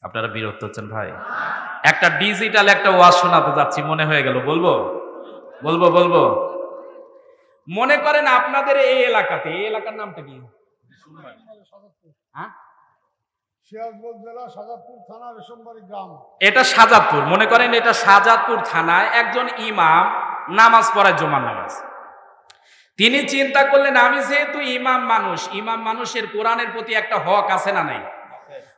আপনারা বিরক্ত হচ্ছেন ভাই? একটা ডিজিটাল একটা ওয়াজ শোনাতে যাচ্ছি, মনে হয়ে গেল বলবো বলবো বলবো। মনে করেন আপনাদের এই এলাকাতে, এই এলাকার নামটা কি? হ্যাঁ, সিরাজগঞ্জ জেলা সাজাদপুর থানা রেশমবাড়ি গ্রাম। এটা সাজাদপুর। মনে করেন এটা সাজাদপুর থানায় একজন ইমাম নামাজ পড়ায়, জুমার নামাজ। তিনি চিন্তা করলেন, আমি যেহেতু ইমাম মানুষের কোরআনের প্রতি একটা হক আছে না নাই?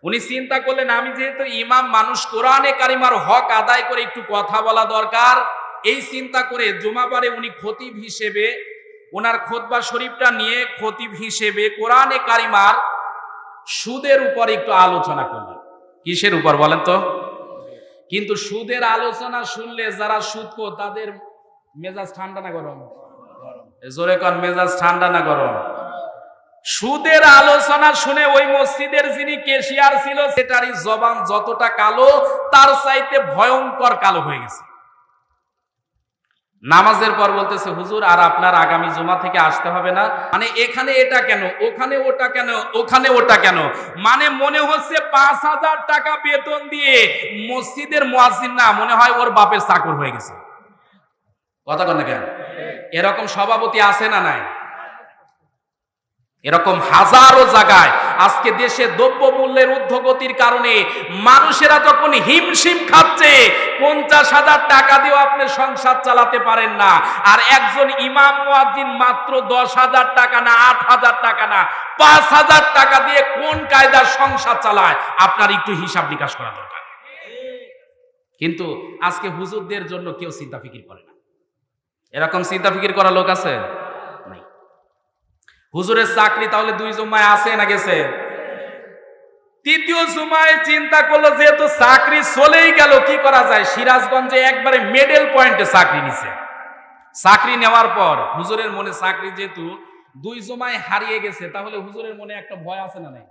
উনি চিন্তা করলেন, আমি যেহেতু ইমাম মানুষ, কোরআনে কারিমার হক আদায় করে একটু কথা বলা দরকার। এই চিন্তা করে জুমাবারে উনি খতিব হিসেবে ওনার খুতবা শরীফটা নিয়ে খতিব হিসেবে কোরআনে কারিমার সুদের উপর একটু আলোচনা করলেন। কিসের উপর বলেন তো? কিন্তু সুদের আলোচনা শুনলে যারা সুদখোর তাদের মেজাজ ঠান্ডা না গরম? জোরে কন, মেজাজ ঠান্ডা না গরম? সুদের আলোচনা শুনে ওই মসজিদের যিনি কেশিয়ার ছিল সেটারই জবান যতটা কালো, তার চাইতে ভয়ঙ্কর কালো হয়ে গেছে। নামাজের পর বলতেছে, হুজুর আর আপনার আগামী জুমা থেকে আসতে হবে না। মানে এখানে এটা কেন, ওখানে ওটা কেন, ওখানে ওটা কেন। মানে মনে হচ্ছে 5,000 টাকা বেতন দিয়ে মসজিদের মুয়াজ্জিন না, মনে হয় ওর বাপের চাকর হয়ে গেছে। কথা কন না কেন? এরকম সভাপতি আছে না নাই? এরকম হাজারো জায়গায় আজকে দেশে দ্রব্য মূল্যের ঊর্ধ্বগতির কারণে মানুষেরা যখন হিমশিম খাচ্ছে, 50,000 টাকা দিয়েও আপনি সংসার চালাতে পারেন না। আর একজন ইমাম মুয়াজ্জিন মাত্র 10,000 টাকা না, 8,000 টাকা না, 5,000 টাকা দিয়ে কোন কায়দার সংসার চালায়, আপনার একটু হিসাব নিকাশ করা দরকার। কিন্তু আজকে হুজুরদের জন্য কেউ চিন্তা ফিকির করে না। এরকম চিন্তা ফিকির করা লোক আছে? নাই। হুজুরের চাকরি তাহলে 2 জুমায় আছে না গেছে? 3য় জুমায় চিন্তা করলো, যেহেতু চাকরি চলেই গেল, কি করা যায়? সিরাজগঞ্জে একবারে মেডেল পয়েন্টে চাকরি নিছে। চাকরি নেওয়ার পর হুজুরের মনে চাকরি যেহেতু 2 জুমায় হারিয়ে গেছে, তাহলে হুজুরের মনে একটা ভয় আছে না নাই?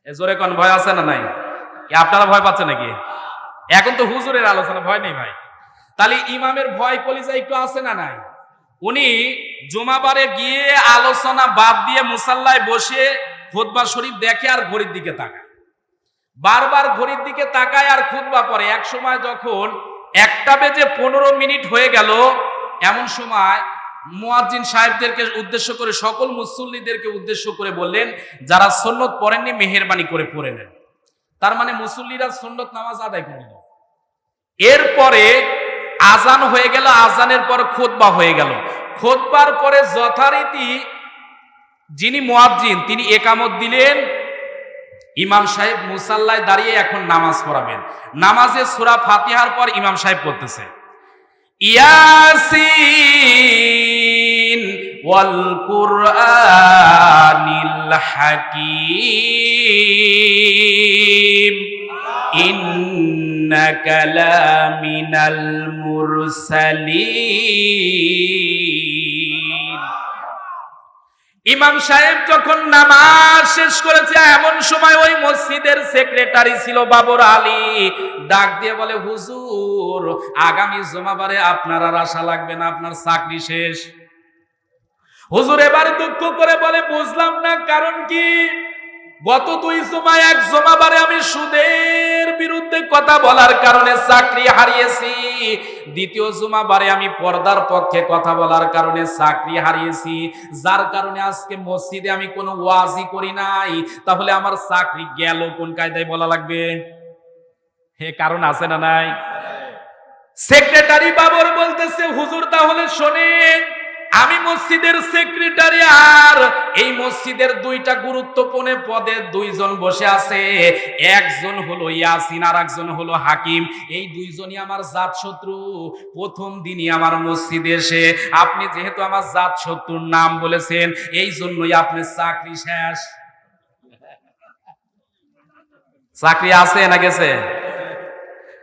জোরে কোন, ভয় আছে না নাই? আপনারা ভয় পাচ্ছেন নাকি? এখন তো হুজুরের আলোচনা, ভয় নেই ভাই। তাহলে ইমামের ভয় কলিজা একটু আছে না নাই? উনি জুমাবারে গিয়ে আলোচনা বাদ দিয়ে মুসাল্লায় বসে খুতবা শরীফ দেখে আর ঘড়ির দিকে তাকায়, বারবার ঘড়ির দিকে তাকায় আর খুতবা পড়ে। এক সময় যখন 1:15 হয়ে গেল, এমন সময় মুয়াজ্জিন সাহেবদেরকে উদ্দেশ্য করে, সকল মুসল্লিদেরকে উদ্দেশ্য করে বললেন, যারা সুন্নত পড়েননি মেহেরবানি করে পড়ে নেন। তার মানে মুসল্লিরা সুন্নত নামাজ আদায় করে নেন। এরপরে আজান হয়ে গেল, আজানের পর খুতবা হয়ে গেল। খুতবার পরে যথারীতি যিনি মুয়াজ্জিন তিনি একামত দিলেন। ইমাম সাহেব মুসাল্লায় দাঁড়িয়ে এখন নামাজ পড়াবেন। নামাজে সূরা ফাতিহার পর ইমাম সাহেব পড়তেছে, ইয়াসিন ওয়াল কুরআনিল হাকীম ইন্নাকা লামিনাল মুরসালিন। ইমাম সাহেব যখন নামাজ শেষ করেছে, এমন সময় ওই মসজিদের সেক্রেটারি ছিল বাবর আলী, ডাক দিয়ে বলে, হুজুর আগামী জুমাবারে আপনার আর আশা লাগবে না, আপনার চাকরি শেষ। হুজুর এবারে দুঃখ করে বলে, বুঝলাম না কারণ কি? গত 2 জুমায় 1 জুমাবারে আমি সুদের বিরুদ্ধে কথা বলার কারণে চাকরি হারিয়েছি, 2য় জুমাবারে আমি পর্দার পক্ষে কথা বলার কারণে চাকরি হারিয়েছি, যার কারণে আজকে মসজিদে আমি কোনো ওয়াজই করি নাই। তাহলে আমার চাকরি গেল কোন কায়দায় বলা লাগবে? হে, কারণ আছে না নাই? সেক্রেটারি বাবর বলতেছে, হুজুর তাহলে শোনেন, আমি মসজিদের সেক্রেটারি, আর এই মসজিদের 2টা গুরুত্বপূর্ণ পদে 2 জন বসে আছে। একজন হলো ইয়াসিন আর একজন হলো হাকিম। এই 2 জনই আমার জাত শত্রু। প্রথম দিনই আমার মসজিদে এসে আপনি যেহেতু আমার জাত শত্রুর নাম বলেছেন, এই জন্যই আপনার চাকরি শেষ। চাকরি আছে না গেছে?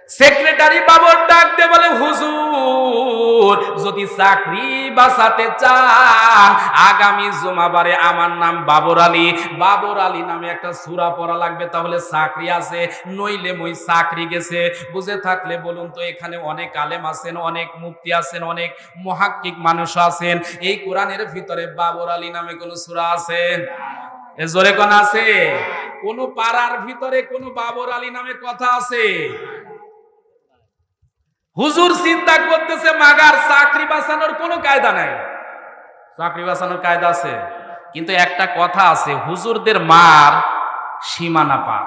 সেক্রেটারি বাবর ডাক দিয়ে বলে, হুজুর যদি চাকরি বাঁচাতে চান, আগামী জুমাবারে আমার নাম বাবর আলী, বাবর আলী নামে একটা সূরা পড়া লাগবে, তাহলে চাকরি আছে, নইলে মই চাকরি গেছে। বুঝে থাকলে বলুন তো, এখানে অনেক আলেম আছেন, অনেক মুফতি আছেন, অনেক মুহাক্কিক মানুষ আছেন, এই কোরআনের ভিতরে বাবর আলী নামে কোন সূরা আছে? জোরে কোন আছে? কোন পাড়ার ভিতরে কোন বাবর আলী নামে কথা আছে? হুজুর চিন্তা করতেছে মাগার চাকরি বাঁচানোর কোনো কায়দা নাই। চাকরি বাঁচানোর কায়দা আছে, কিন্তু একটা কথা আছে, হুজুরদের মার সীমানা পার।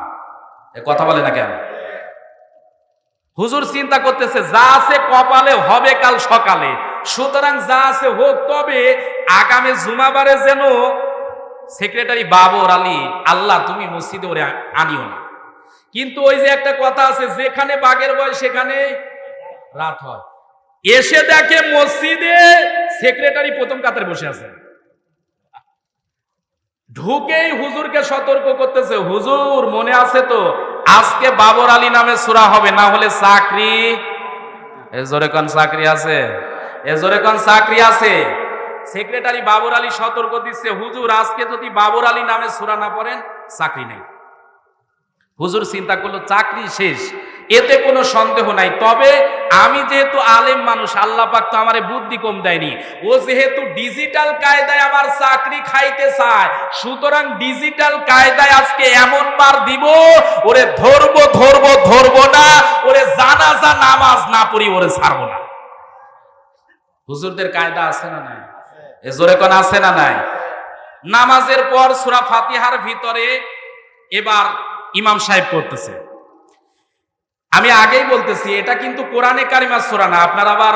এ কথা বলে না কেন? হুজুর চিন্তা করতেছে যা আছে কপালে হবে কাল সকালে, সুতরাং যা আছে হোক, তবে আগামী জুমাবারে যেন সেক্রেটারি বাবর আলী আল্লাহ তুমি মসজিদে ওরে আনিও না। কিন্তু ওই যে একটা কথা আছে, যেখানে বাঘের ভয় সেখানে রাত হয়। এসে দেখে মসজিদে সেক্রেটারি প্রথম কাতারে বসে আছে। ঢুকেই হুজুরকে সতর্ক করতেছে, হুজুর মনে আছে তো আজকে বাবর আলী নামে সূরা হবে, না হলে চাকরি। এজোরে কোন চাকরি আছে? এজোরে কোন চাকরি আছে? সেক্রেটারি বাবর আলী সতর্ক দিচ্ছে, হুজুর আজকে যদি বাবর আলী নামে সূরা না পড়েন চাকরি নেই। হুজুর চিন্তা করলো চাকরি শেষ, এতে কোনো সন্দেহ নাই। তবে আমি যেহেতু আলেম মানুষ, আল্লাহ পাক তো আমারে বুদ্ধি কম দেয়নি, ও যেহেতু ডিজিটাল কায়দায় আমার চাকরি খাইতে চায়, সুতরাং ডিজিটাল কায়দায় আজকে এমন মার দিব, ওরে ধরবো ধরবো ধরবো না, ওরে জানাজা নামাজ না পড়ি ওরে ছাড়বো না। হুজুরদের কায়দা আছে না নাই? এ জোরে কোন আছে না নাই? নামাজের পর সূরা ফাতিহার ভিতরে এবার ইমাম সাহেব করতেছে। আমি আগেই বলতেছি এটা কিন্তু কোরআনে কারিমার সূরা না, আপনারা আবার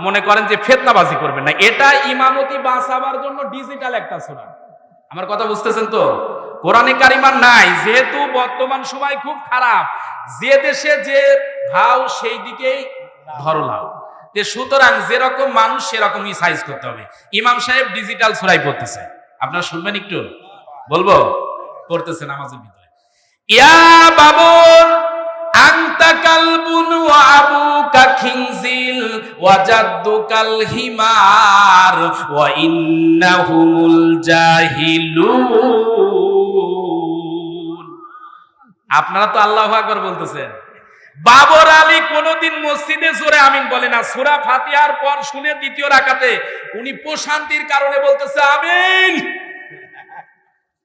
মনে করেন যে ফিতনাবাজি করবেন না। এটা ইমামতি বাঁচাবার জন্য ডিজিটাল একটা সূরা। আমার কথা বুঝতেছেন তো? কোরআনে কারিমার নাই, যেহেতু বর্তমান সময় খুব খারাপ, যে দেশে যে ভাও সেই দিকেই ধরলাও, সুতরাং যেরকম মানুষ সেরকমই সাইজ করতে হবে। ইমাম সাহেব ডিজিটাল সূরাই পড়তেছে, আপনারা শুনবেন একটু? বলবো? পড়তেছে নামাজের ভিতরে, ইয়া বাবুর আনতা কালবুন ওয়া আবুকা খিনজিল ওয়া জাদ্দুকাল হিমার ওয়া ইন্নাহুমুল জাহিলুন। আপনারা তো আল্লাহু আকবার বলতেছেন। বাবর আলী কোনদিন মসজিদে জোরে আমিন বলে না। সূরা ফাতিহার পর শুনে দ্বিতীয় রাকাতে উনি প্রশান্তির কারণে বলতেছে আমিন।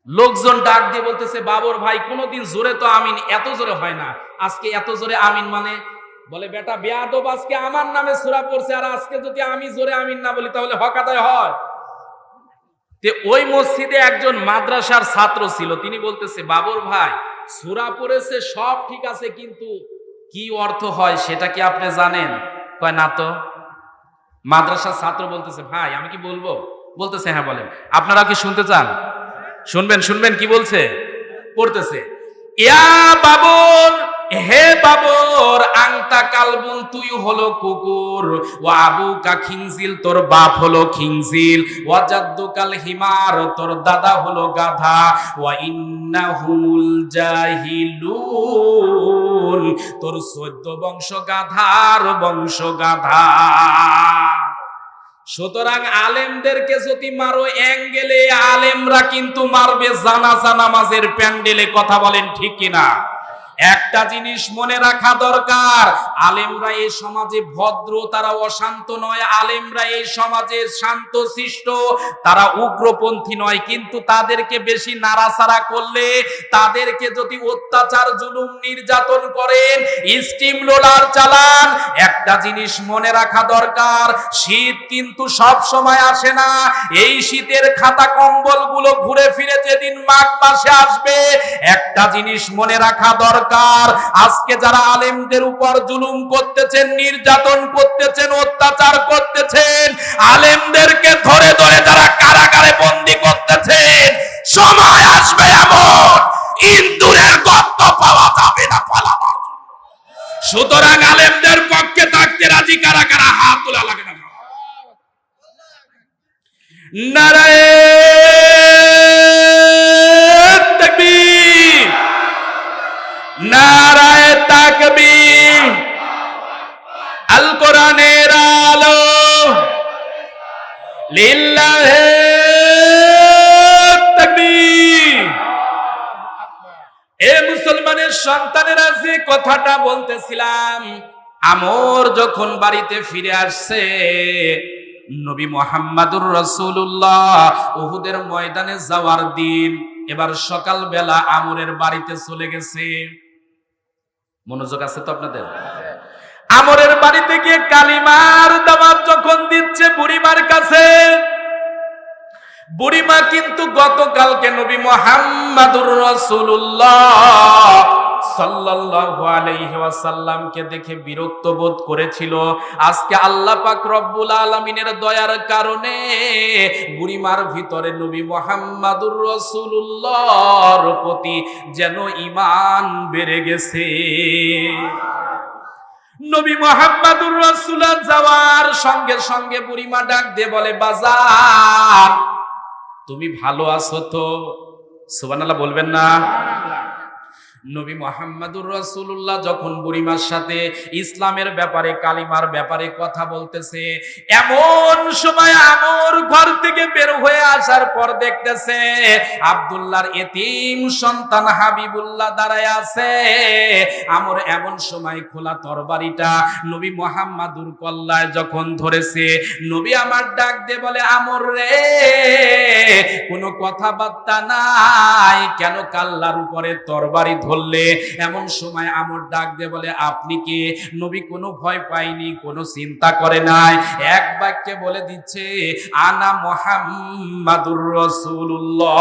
লোকজন ডাক দিয়ে বলতেছে বাবর ভাই কোনদিন জোরে তো আমিন এত জোরে হয় না, আজকে এত জোরে আমিন মানে? বলে বেটা বেয়াদব, আজকে আমার নামে সূরা পড়ছে, আর আজকে যদি আমি জোরে আমিন না বলি তাহলে হক আদায় হয়? তে ওই মসজিদে একজন মাদ্রাসার ছাত্র ছিল, তিনি বলতেছে বাবর ভাই সূরা পড়েছে সব ঠিক আছে, কিন্তু কি অর্থ হয় সেটা কি আপনি জানেন? কয় না তো। মাদ্রাসার ছাত্র বলতেছে ভাই আমি কি বলবো? বলতেছে হ্যাঁ বলেন। আপনারা কি শুনতে চান? শুনবেন শুনবেন কি বলছে? পড়তেছে, ইয়া বাবর, হে বাবর, আনতা কালবুন, তুই হলো কুকুর, ওয়া আবুকা খিনজিল, তোর বাপ হলো খিনজিল, ওয়া জাদ্দুকাল হিমার, তোর দাদা হলো গাধা, ওয়া ইন্নাহুমুল জাহিলুন, তোর 14 বংশ গাধার বংশ গাধা। সুতরাং আলেমদেরকে যদি মারো অ্যাঙ্গেলে, আলেমরা কিন্তু মারবে জানাজা নামাজের প্যান্ডেলে। কথা বলেন ঠিক কিনা? একটা জিনিস মনে রাখা দরকার, আলেমরা এই সমাজে ভদ্র, তারা অশান্ত নয়। আলেমরা এই সমাজে শান্তশিষ্ট, তারা উগ্রপন্থী নয়। কিন্তু তাদেরকে বেশি নাড়াচাড়া করলে, তাদেরকে যদি অত্যাচার জুলুম নির্যাতন করেন, স্টিম রোলার চালান, একটা জিনিস মনে রাখা দরকার, শীত কিন্তু সব সময় আসে না। এই শীতের খাতা কম্বল গুলো ঘুরে ফিরে যেদিন মাঘ মাসে আসবে, একটা জিনিস মনে রাখা দরকার, আজকে যারা আলেমদের উপর জুলুম করতেছেন, নির্যাতন করতেছেন, অত্যাচার করতেছেন, আলেমদেরকে ধরে ধরে যারা কারাগারে বন্দী করতেছেন, সময় আসবে এমন ইন্দুরের গর্ত পাওয়া যাবে না পালাবার জন্য। সুতরাং আলেমদের পক্ষে থাকতে রাজি কারা কারা? হাত তোলা লাগে না। নারায়ে তাকবীর, নারায়ে তাকবীর, আল কোরআনের আলো, লিল্লাহে তাকবীর। এ মুসলমানের সন্তানেরা, যে কথাটা বলতেছিলাম, আমর যখন বাড়িতে ফিরে আসছে, নবী মুহাম্মদুর রাসূলুল্লাহ উহুদের ময়দানে যাওয়ার দিন, এবার সকালবেলা আমরের বাড়িতে চলে গেছে। মনোযোগ আছে তো আপনাদের? আমরের বাড়িতে গিয়ে কালিমার দাওয়াত যখন দিচ্ছে বুড়িমার কাছে, বুড়িমা কিন্তু গতকালকে নবী মুহাম্মাদুর রাসূলুল্লাহ সাল্লাল্লাহু আলাইহি ওয়াসাল্লামকে দেখে বিরক্ত বোধ করেছিল। আজকে আল্লাহ পাক রব্বুল আলামিনের দয়ার কারণে বুড়িমার ভিতরে নবী মুহাম্মাদুর রাসূলুল্লাহর প্রতি যেন ঈমান বেড়ে গেছে। নবী মুহাম্মাদুর রাসূলুল্লাহ যাওয়ার সঙ্গে সঙ্গে বুড়িমা ডাক দিয়ে বলে, বাজার তুমি ভালো আছো তো? সুবহানাল্লাহ বলবেন না? নবী মুহাম্মাদুর রাসূলুল্লাহ যখন বুড়িমার সাথে ইসলামের ব্যাপারে, কালিমার ব্যাপারে কথা বলতেছে, এমন সময় আমর ঘর থেকে বের হয়ে আসার পর দেখতেছে আব্দুল্লাহর এতিম সন্তান হাবিবুল্লাহ দাঁড়ায় আছে। আমর এমন সময় খোলা তরবারিটা নবী মুহাম্মাদুর কল্লায় যখন ধরেছে, নবী আমার ডাক দিয়ে বলে, আমর রে, কোনো কথাবার্তা নাই, কেন কাল্লার উপরে তরবারি ধরলে? এমন সময় আমর ডাক দিয়ে বলে, আপনি কি? নবী কোনো ভয় পায়নি, কোনো চিন্তা করে নাই, এক বাক্যে বলে দিচ্ছে, আনা মুহাম্মাদুর রাসূলুল্লাহ।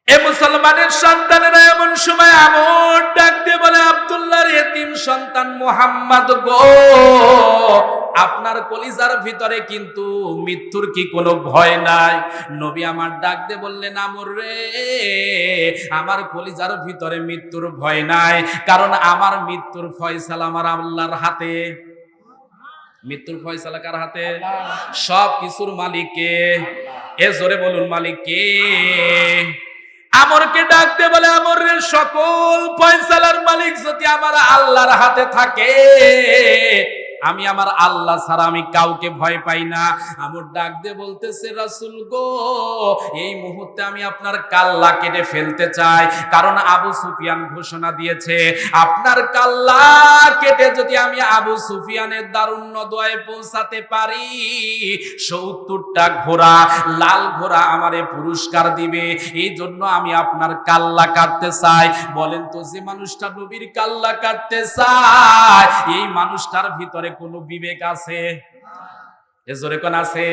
এ মুসলমানের সন্তানেরা এমন সময় আমর ডাক দিয়ে বলে, আব্দুল্লাহর এতিম সন্তান মুহাম্মদ গো, আপনার কলিজার ভিতরে কিন্তু মৃত্যুর কি কোনো ভয় নাই? নবী আমার ডাক দিয়ে বললেন, আমর রে, আমার কলিজার ভিতরে মৃত্যুর ভয় নাই, কারণ আমার মৃত্যুর ফয়সালা আমার আল্লাহর হাতে। মৃত্যুর ফয়সালা কার হাতে? সব কিছুর মালিক কে? এ জোরে বলুন, মালিক কে? আমরকে ডাকতে বলে, আমরের সকল ফয়সালার মালিক যদি আমার আল্লাহর হাতে থাকে, আমি আমার আল্লাহ ছাড়া আমি কাউকে ভয় পাই না। আমর ডাক দিয়ে বলতেছে, রাসূল গো, এই মুহূর্তে আমি আপনার কাল্লা কেটে ফেলতে চাই, কারণ আবু সুফিয়ান ঘোষণা দিয়েছে, আপনার কাল্লা কেটে যদি আমি আবু সুফিয়ানের দারুণ্য দোয়ায় পৌঁছাতে পারি, ৭০টা ঘোড়া, লাল ঘোড়া আমারে পুরস্কার দিবে। এই জন্য আমি আপনার কাল্লা কাটতে চাই। বলেন তো, যে মানুষটা নবীর কাল্লা কাটতে চায়, এই মানুষটার ভিতরে কোনো বিবেক আছে? এজোরে কোন আছে?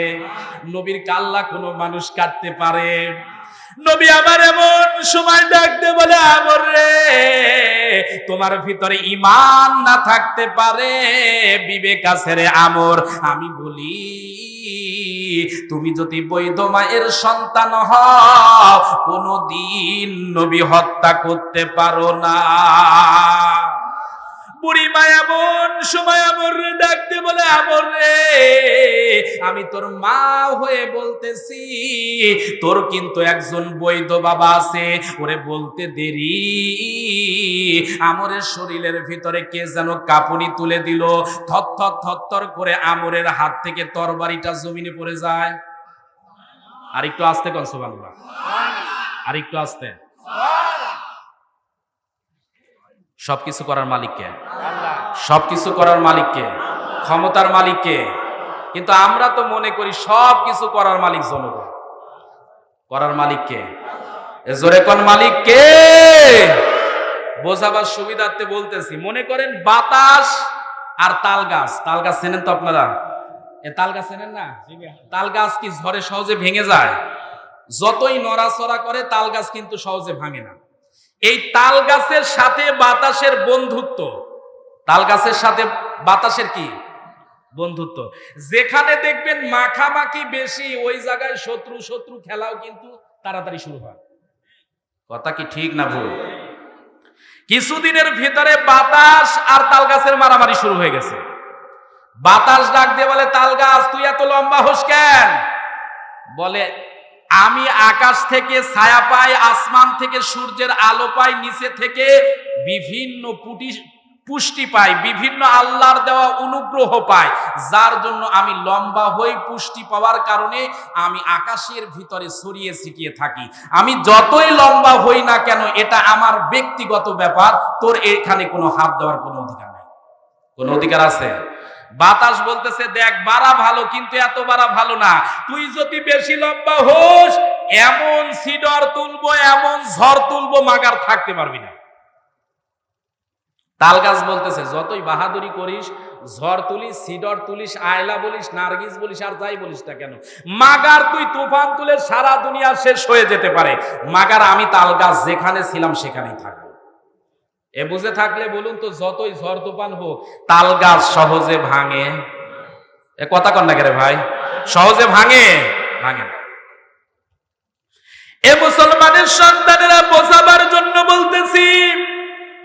নবীর কাল্লা কোনো মানুষ কাটতে পারে? নবী আমার এমন সময় ডাকতে বলে, আমর রে, তোমার ভিতরে ঈমান না থাকতে পারে, বিবেক আছে রে আমর। আমি বলি, তুমি যদি বৈধ মায়ের সন্তান হও, কোনদিন নবী হত্যা করতে পারো না। বুড়ি মা এমন সময় আমর ডাকতে বলে, আমর রে, আমি তোর মা হয়ে বলতেছি, তোর কিন্তু একজন বৈধ বাবা আছে, ওরে বলতে দেরি। আমরের শরীরের ভিতরে কে যেন কাঁপুনি তুলে দিল, থরথর থরথর করে আমরের হাত থেকে তরবারিটা জমিনে পড়ে যায়। আর একটু আস্তে কন সুবহানাল্লাহ, আর একটু আস্তে। সবকিছু করার মালিক কে? সবকিছু করার মালিক কে? ক্ষমতার মালিক কে? কিন্তু আমরা তো মনে করি সবকিছু করার মালিক জনগণ। করার মালিক কে? জোরে কোন মালিক কে? বোঝাবার সুবিধার্থে বলতেছি, মনে করেন বাতাস আর তাল গাছ। তাল গাছ চেনেন তো আপনারা? এ তাল গাছ চেনেন না? তাল গাছ কি ঝড়ে সহজে ভেঙে যায়? যতই নড়াচড়া করে তাল গাছ কিন্তু সহজে ভাঙে না। এই তাল গাছের সাথে বাতাসের বন্ধুত্ব, তাল গাছের সাথে বাতাসের কি বন্ধুত্ব? যেখানে দেখবেন মাখামাখি বেশি, ওই জায়গায় শত্রু শত্রু খেলাও কিন্তু তাড়াতাড়ি শুরু হয়। কথা কি ঠিক না ভুল? কিছুদিনের ভিতরে বাতাস আর তাল গাছের মারামারি শুরু হয়ে গেছে। বাতাস ডাক দিয়ে বলে, তাল গাছ তুই এত লম্বা হোস কেন? বলে, আমি আকাশ থেকে ছায়া পাই, আসমান থেকে সূর্যের আলো পাই, নিচে থেকে বিভিন্ন পুষ্টি পাই, বিভিন্ন আল্লাহর দেওয়া অনুগ্রহ পাই, যার জন্য আমি লম্বা হই। পুষ্টি পাওয়ার কারণে আমি আকাশের ভিতরে ছড়িয়ে ছিটিয়ে থাকি। আমি যতই লম্বা হই না কেন, এটা আমার ব্যক্তিগত ব্যাপার, তোর এখানে কোনো হাত দেওয়ার কোনো অধিকার নেই। কোনো অধিকার আছে? বাতাস বলতেছে দেখ বাড়া ভালো, কিন্তু এত বাড়া ভালো না, তুই যদি বেশি লম্বা হোস এমন সিডর তুলবো, এমন ঝড় তুলবো, মাগার থাকতে পারবি না। তাল গাছ বলতেছে যতই বাহাদুরি করিস, ঝড় তুলিস, সিডর তুলিস, আয়লা বলিস, নার্গিস বলিস, আর যাই বলিস না কেন, মাগার তুই তুফান তুলে সারা দুনিয়া শেষ হয়ে যেতে পারে, মাগার আমি তাল গাছ যেখানে ছিলাম সেখানেই থাকবো। এ বুঝে থাকলে বলুন তো, যতই ঝড় তুফান হোক তাল গাছ সহজে ভাঙে? এ কথা কন না কে রে ভাই? সহজে ভাঙে? ভাঙে না। এ মুসলমানের সন্তানেরা বোঝাবার জন্য বলতেছি,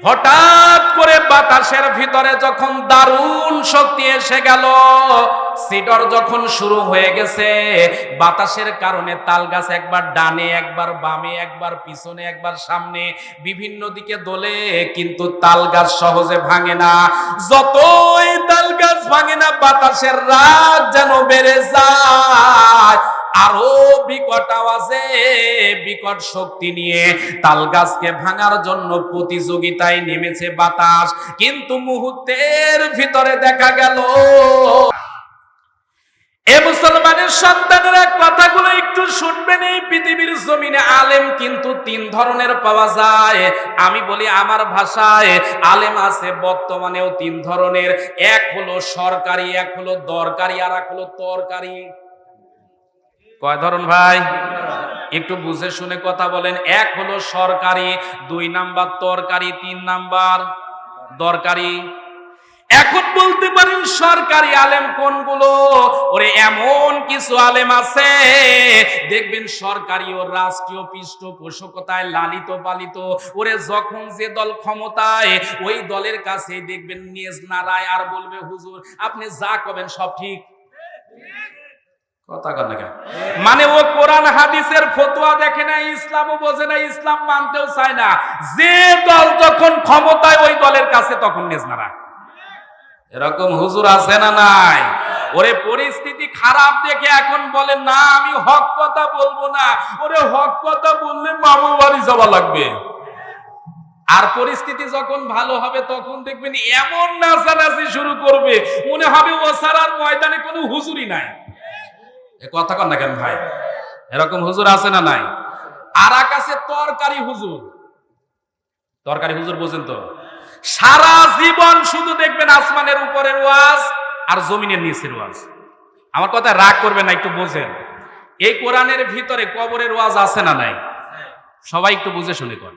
হঠাৎ করে বাতাসের ভিতরে যখন দারুণ শক্তি এসে গেল, সিডর যখন শুরু হয়ে গেছে, বাতাসের কারণে তাল গাছ একবার ডানে, একবার বামে, একবার পিছনে, একবার সামনে, বিভিন্ন দিকে দোলে, কিন্তু তাল গাছ সহজে ভাঙে না। যতই তাল গাছ ভাঙে না, বাতাসের রাগ যেন বেড়ে যায়, আরো বিকট আওয়াজে, বিকট শক্তি নিয়ে তাল গাছকে ভাঙার জন্য প্রতিযোগিতায় নেমেছে বাতাস। কিন্তু মুহূর্তের ভিতরে দেখা গেল, এ মুসলমানের সন্তানেরা কথাগুলো একটু শুনবেন। এই পৃথিবীর জমিনে আলেম কিন্তু তিন ধরনের পাওয়া যায়। আমি বলি আমার ভাষায়, আলেম আছে বর্তমানেও তিন ধরনের। এক হলো সরকারি, এক হলো দরকারি, আর এক হলো তরকারি। কয় ধরন ভাই? একটু বুঝে শুনে কথা বলেন। এক হলো সরকারি, 2 নাম্বার তরকারি, 3 নাম্বার দরকারি। এখন বলতে পারেন সরকারি আলেম কোনগুলো? ওরে এমন কিছু আলেম আছে দেখবেন সরকারি ও রাষ্ট্রীয় পৃষ্ঠপোষকতায় লালিত পালিত। ওরে যখন যে দল ক্ষমতায়, ওই দলের কাছে দেখবেন নেজ নাড়ায় আর বলবে হুজুর আপনি যা করবেন সব ঠিক। কথা কর না কেন? মানে ও কোরআন হাদিসের ফতোয়া দেখে না, ইসলামও বোঝে না, ইসলাম মানতেও চায় না। যে দল যখন ক্ষমতায়, ওই দলের কাছে তখন নেজ নাড়ায়। এরকম হুজুর আছে না নাই? ওরে পরিস্থিতি খারাপ দেখে এখন বলে না আমি হক কথা বলবো না। ওরে হক কথা বললে মামু বাড়ি যাওয়া লাগবে। আর পরিস্থিতি যখন ভালো হবে তখন দেখবেন এমন নাচানাচি শুরু করবে, মনে হবে ও সারার ময়দানে কোনো হুজুরই নাই। এ কথা কন না কেন ভাই? এরকম হুজুর আছে না নাই? আর কাছে তরকারি হুজুর। তরকারি হুজুর বোঝেন তো? সারা জীবন শুধু দেখবেন আসমানের উপরের ওয়াজ আর জমিনের নিচের ওয়াজ। আমার কথা রাগ করবেন না, একটু বোঝেন। এই কোরআনের ভিতরে কবরের ওয়াজ আছে না নাই? সবাই একটু বুঝে শুনে কর।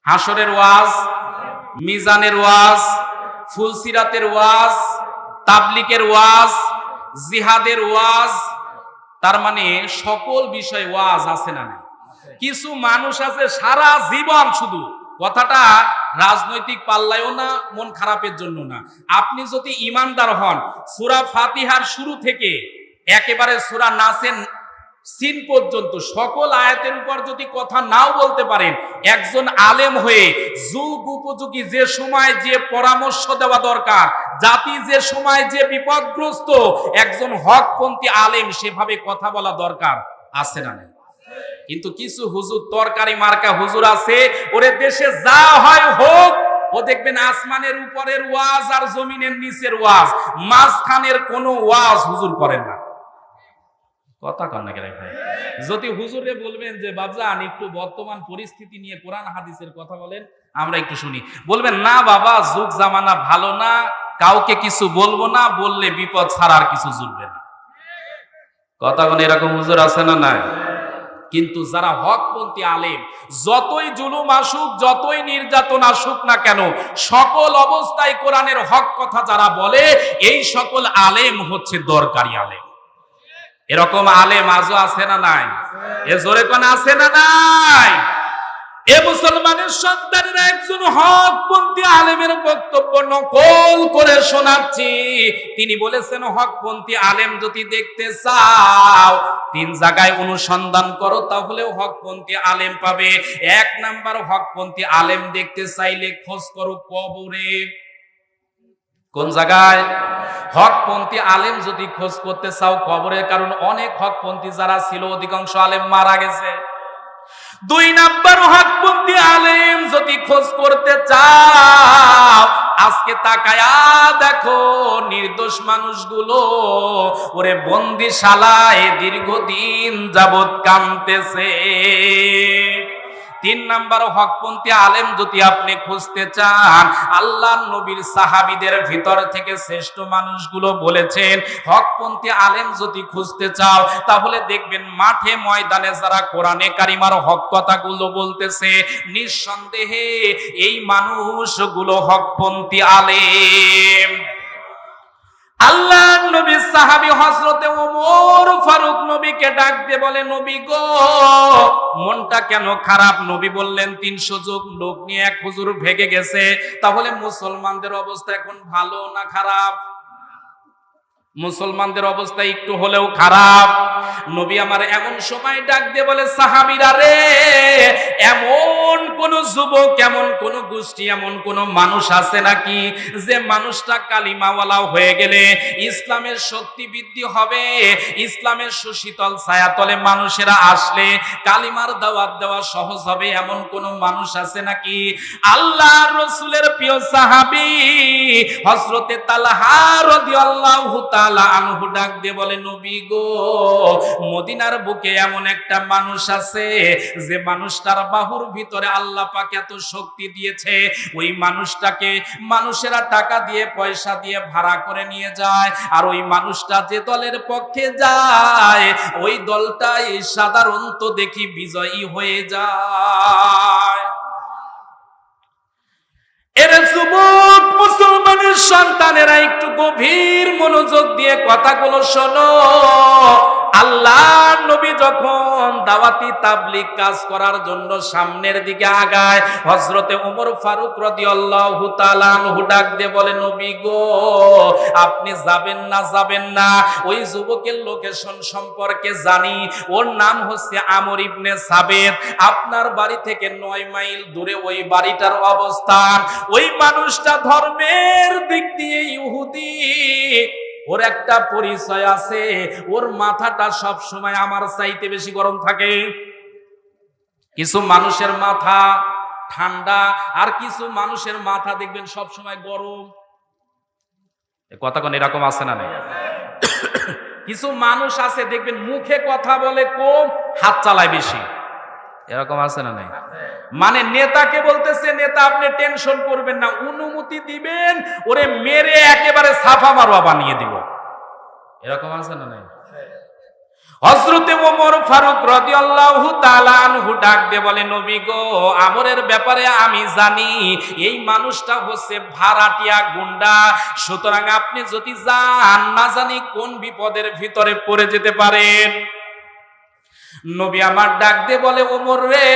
হাসরের ওয়াজ, মিজানের ওয়াজ, ফুলসিরাতের ওয়াজ, তাবলিকের ওয়াজ, জিহাদের ওয়াজ, তার মানে সকল বিষয় ওয়াজ আছে না নাই? কিছু মানুষ আছে সারা জীবন শুধু, কথাটা রাজনৈতিক পাল্লায়ও না, মন খারাপের জন্য না। আপনি যদি ইমানদার হন, সূরা ফাতিহার শুরু থেকে একেবারে সূরা নাসের সিন পর্যন্ত সকল আয়াতের উপর যদি কথা নাও বলতে পারেন, একজন আলেম হয়ে যুগ উপযোগী যে সময় যে পরামর্শ দেওয়া দরকার, জাতি যে সময় যে বিপদগ্রস্ত, একজন হকপন্থী আলেম সেভাবে কথা বলা দরকার আছে না নাই? কিন্তু কিছু হুজুর তরকারি মার্কা হুজুর আছে, ওরে দেশে যা হয় হোক, ও দেখবেন আসমানের উপরের ওয়াজ আর জমিনের নিচের ওয়াজ, মাঝখানের কোনো ওয়াজ হুজুর করেন না। কথা কন না কেন ভাই? যদি হুজুরে বলবেন যে বাবজান একটু বর্তমান পরিস্থিতি নিয়ে কোরআন হাদিসের কথা বলেন, আমরা একটু শুনি, বলবেন না বাবা যুগ জামানা ভালো না, কাউকে কিছু বলবো না, বললে বিপদ ছাড়া আর কিছু জুটবে না। কথা কন, এরকম হুজুর আছে না নাই? কিন্তু যারা হকপন্থী আলেম, যতই জুলুম আসুক, যতই নির্যাতন আসুক না কেন, সকল অবস্থায় কোরআনের হক কথা যারা বলে, এই সকল আলেম হচ্ছে দরকারি আলেম। এরকম আলেম আজও আছে না নাই? এ জোরে কোন আছে না নাই? এ মুসলমানের সন্তানেরা একজন হকপন্থী আলেমের বক্তব্য নকল করে শোনাচ্ছি। তিনি বলেছেন হকপন্থী আলেম যদি দেখতে চাও 3 জায়গায় অনুসন্ধান করো, তাহলেও হকপন্থী আলেম পাবে। 1 নাম্বার, হকপন্থী আলেম দেখতে চাইলে খোঁজ করো কবরে। কোন জায়গায়? হকপন্থী আলেম যদি খোঁজ করতে চাও কবরের, কারণ অনেক হকপন্থী যারা ছিল অধিকাংশ আলেম মারা গেছে। 2 নাম্বার, হকপন্থী আলেম যদি খোঁজ করতে চাও, আজকে তাকায়া দেখো নির্দোষ মানুষগুলো ওরে বন্দিশালায় দীর্ঘদিন যাবৎ কাঁদতেছে। 3 নাম্বার, হকপন্থী আলেম যদি আপনি খুঁজতে চান, আল্লাহর নবীর সাহাবীদের ভিতর থেকে শ্রেষ্ঠ মানুষগুলো বলেছেন, হকপন্থী আলেম যদি খুঁজতে চাও তাহলে দেখবেন মাঠে ময়দানে যারা কোরআনে কারিমার হক কথাগুলো বলতেছে, নিঃসন্দেহে এই মানুষগুলো হকপন্থী আলেম। আল্লাহর নবীর সাহাবী হযরতে ওমর ফারুক নবীকে ডাক দিয়ে বলে, নবী গো, মনটা কেন খারাপ? নবী বললেন, 300 জন লোক নিয়ে এক হুজুর ভেগে গেছে। তাহলে মুসলমানদের অবস্থা এখন ভালো না খারাপ? মুসলমানদের অবস্থা একটু হলেও খারাপ। নবী আমার এমন সময় ডাক দিয়ে বলে, সাহাবীরা রে, এমন কোন যুবক, এমন কোন গোষ্ঠী, এমন কোন মানুষ আছে নাকি যে মানুষটা কালিমাওয়ালা হয়ে গেলে ইসলামের শক্তি বৃদ্ধি হবে, ইসলামের সুশীতল ছায়াতলে মানুষেরা আসলে কালিমার দাওয়াত দেওয়া সহজ হবে, এমন কোন মানুষ আছে নাকি? আল্লাহর রাসূলের প্রিয় সাহাবী হযরতে তালহা রাদিয়াল্লাহু তাআলা আনহু ডাক দিয়ে বলে, নবী গো, মদিনার বুকে এমন একটা মানুষ আছে যে মানুষটার বাহুর ভিতরে আল্লাহ পাক এত শক্তি দিয়েছে, ওই মানুষটাকে মানুষেরা টাকা দিয়ে পয়সা দিয়ে ভাড়া করে নিয়ে যায়, আর ওই মানুষটা যে দলের পক্ষে যায় ওই দলটাই সাধারণত দেখি বিজয়ী হয়ে যায়। এরে যুবক মুসলমানের সন্তানেরা, একটু গভীর মনোযোগ দিয়ে কথাগুলো শোনো। আল্লাহর নবী যখন দাওয়াতি তাবলীগ কাজ করার জন্য সামনের দিকে আগায়, হযরতে ওমর ফারুক রাদিয়াল্লাহু তাআলা আনহু ডাক দিয়ে বলে, নবী গো, আপনি যাবেন না? যাবেন না? ওই যুবকের লোকেশন সম্পর্কে জানি, ওর নাম হচ্ছে আমর ইবনে সাবেত। আপনার বাড়ি থেকে 9 মাইল দূরে ওই বাড়িটার অবস্থান। ওই মানুষটা ধর্মের দিক দিয়ে ইহুদি, ওর একটা পরিচয় আছে, ওর মাথাটা সব সময় আমার চাইতে বেশি গরম থাকে। কিছু মানুষের মাথা ঠান্ডা, আর কিছু মানুষের মাথা দেখবেন সব সময় গরম। কথা কোন এরকম আছে না নাই? কিছু মানুষ আছে দেখবেন মুখে কথা বলে কম, হাত চালায় বেশি। এরকম আছে না নাই? মানে নেতাকে বলতেছে, নেতা আপনি টেনশন করবেন না, অনুমতি দিবেন, ওরে মেরে একেবারে সাফা মারোয়া বানিয়ে দিব। এরকম আছে না নাই? হযরতে ওমর ফারুক রাদিয়াল্লাহু তাআলা আনহু ডাক দিয়ে বলে, নবী গো, আমরের ব্যাপারে আমি জানি, এই মানুষটা হচ্ছে ভাড়াটিয়া গুন্ডা, সুতরাং আপনি যদি যান না জানি কোন বিপদের ভিতরে পড়ে যেতে পারেন। নবী আমার ডাক দিয়ে বলে, ওমর রে,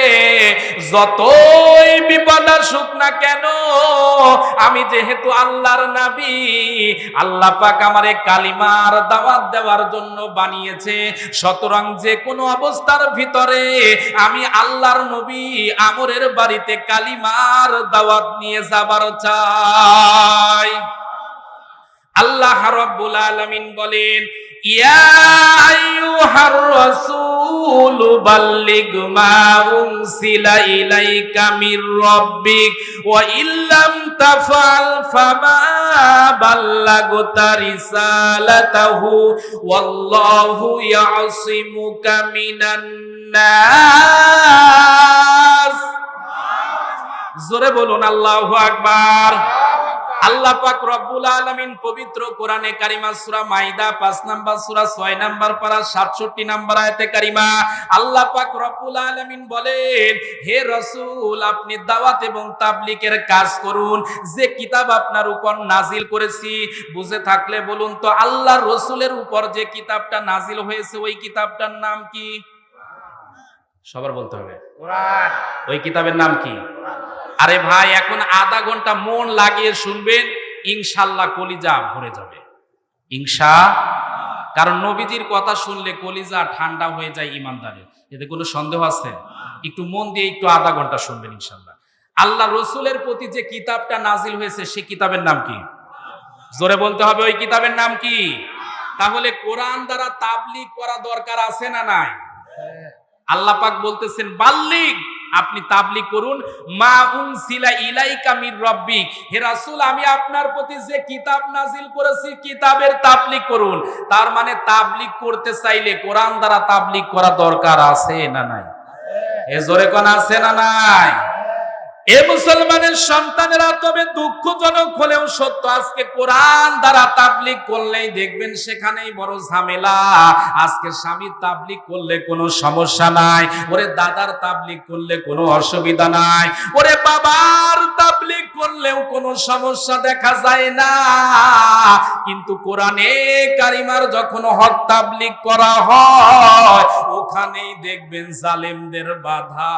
যতই বিপদ আসুক না কেন, আমি যেহেতু আল্লাহর নবী, আল্লাহ পাক আমারে কালিমার দাওয়াত দেওয়ার জন্য বানিয়েছে, সুতরাং যে কোনো অবস্থার ভিতরে আমি আল্লাহর নবী আমরের বাড়িতে কালিমার দাওয়াত নিয়ে যাবার চাই। আল্লাহ রাব্বুল আলামিন বলেন, ইয়া আইয়ুহার রাসূল বাল্লিগ মা উনসিলা ইলাইকা মির রাব্বিক ওয়া ইল্লাম তাফআল ফামা বাল্লাগতা রিসালাতাহু ওয়াল্লাহু ইয়াসিমুকা মিনান নাস। জোরে বলুন আল্লাহু আকবার। আল্লাহ পাক রব্বুল আলামিন পবিত্র কোরআনে কারিমা সূরা মাইদা 5 নাম্বার সূরা 6 নাম্বার পারা 67 নাম্বার আয়াতে কারিমা আল্লাহ পাক রব্বুল আলামিন বলেন, হে রাসূল, আপনি দাওয়াত এবং তাবলীগের কাজ করুন। যে কিতাব আপনার উপর নাজিল করেছি, বুঝে থাকলে বলুন তো, আল্লাহর রাসূলের উপর যে কিতাবটা নাজিল হয়েছে ওই কিতাবটার নাম কি? সবার বলতে হবে কোরআন। ওই কিতাবের নাম কি? আরে ভাই, এখন আধা ঘন্টা মন লাগিয়ে শুনবেন, ইনশাআল্লাহ কলিজা ভরে যাবে। কারণ নবীজির কথা শুনলে কলিজা ঠান্ডা হয়ে যায় ইমানদারের, এতে কোনো সন্দেহ আছে? একটু মন দিয়ে একটু আধা ঘন্টা শুনবেন ইনশাআল্লাহ। আল্লাহ রসুলের প্রতি যে কিতাবটা নাজিল হয়েছে সে কিতাবের নাম কি? জোরে বলতে হবে, ওই কিতাবের নাম কি? তাহলে কোরআন দ্বারা তাবলীগ করা দরকার আছে না নাই? আল্লাহ পাক বলতেছেন, বাল্লিগ আপনি তাবলীগ করুন। মা উনসিলা ইলাইকা মির রাব্বিক, হে রাসূল আমি আপনার প্রতি যে কিতাব নাজিল করেছি কিতাবের তাবলীগ করুন। তার মানে তাবলীগ করতে চাইলে কোরআন দ্বারা তাবলীগ করা দরকার আছে না নাই? এ জোরে কোন আছে না নাই? এ মুসলমানের সন্তানেরা, তবে দুঃখজনক হলেও সত্য, আজকে কোরআন দ্বারা তাবলীগ করলেই দেখবেন সেখানেই বড় ঝামেলা। আজকে স্বামীর তাবলীগ করলে কোনো সমস্যা নাই, ওরে দাদার তাবলীগ করলে কোনো অসুবিধা নাই, ওরে বাবার তাবলীগ করলেও কোনো সমস্যা দেখা যায় না। কিন্তু কোরআনে কারিমার যখন হক তাবলীগ করা হয় ওখানেই দেখবেন জালেমদের বাধা।